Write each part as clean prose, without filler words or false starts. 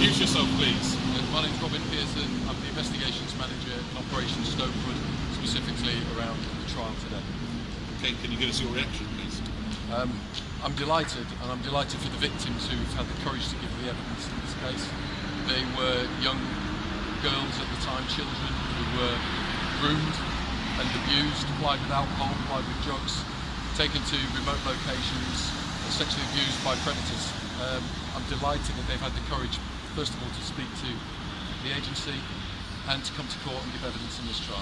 introduce yourself, please. My name's Pearson. I'm the investigations manager in Operation Stovewood, specifically around the trial today. Okay, can you give us your reaction, please? I'm delighted, and I'm delighted for the victims who've had the courage to give the evidence in this case. They were young girls at the time, children, who were groomed and abused, plied with alcohol, plied with drugs, taken to remote locations, and sexually abused by predators. I'm delighted that they've had the courage, first of all, to speak to the agency and to come to court and give evidence in this trial.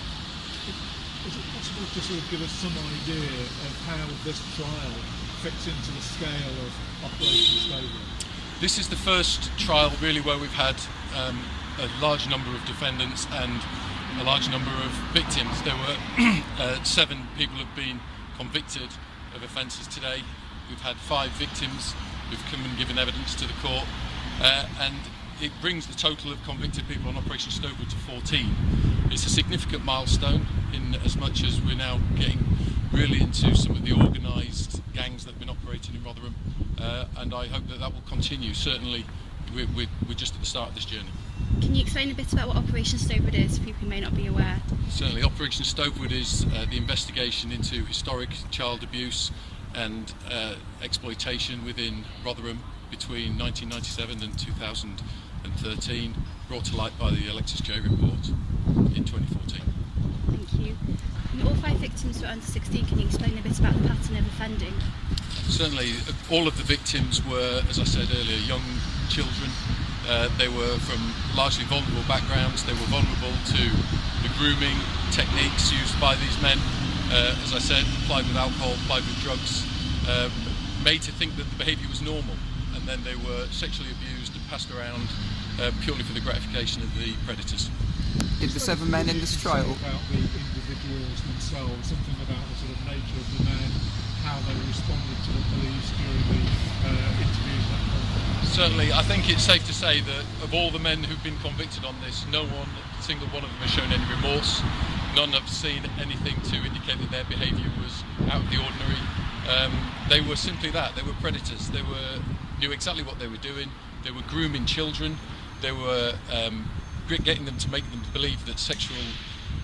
Is it possible to sort of give us some idea of how this trial fits into the scale of Operation Stovewood? This is the first trial really where we've had a large number of defendants and a large number of victims. There were 7 people have been convicted of offences today. We've had 5 victims who've come and given evidence to the court, and it brings the total of convicted people on Operation Stovewood to 14. It's a significant milestone in as much as we're now getting really into some of the organised gangs that have been operating in Rotherham, and I hope that will continue. Certainly we're just at the start of this journey. Can you explain a bit about what Operation Stovewood is for people who may not be aware? Certainly, Operation Stovewood is the investigation into historic child abuse and exploitation within Rotherham between 1997 and 2013, brought to light by the Alexis J report in 2014. Thank you. And all 5 victims were under 16. Can you explain a bit about the pattern of offending? Certainly, all of the victims were, as I said earlier, young children. They were from largely vulnerable backgrounds. They were vulnerable to the grooming techniques used by these men. As I said, plied with alcohol, plied with drugs, made to think that the behaviour was normal, and then they were sexually abused and passed around purely for the gratification of the predators. Did the 7 men in this trial? About the individuals themselves, something about the sort of nature of the men, how they responded to the police during the interviews, that kind of thing. Certainly, I think it's safe to say that of all the men who've been convicted on this, no one, single one of them has shown any remorse. None have seen anything to indicate that their behaviour was out of the ordinary. They were simply that. They were predators. They knew exactly what they were doing. They were grooming children. They were getting them to make them believe that sexual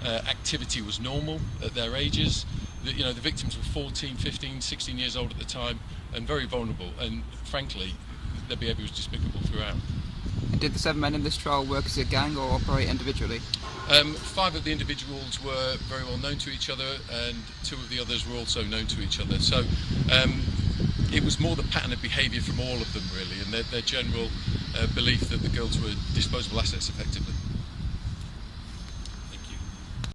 activity was normal at their ages. That, you know, the victims were 14, 15, 16 years old at the time and very vulnerable. And frankly, their behaviour was despicable throughout. Did the 7 men in this trial work as a gang or operate individually? 5 of the individuals were very well known to each other, and 2 of the others were also known to each other. So it was more the pattern of behaviour from all of them, really, and their general belief that the girls were disposable assets, effectively.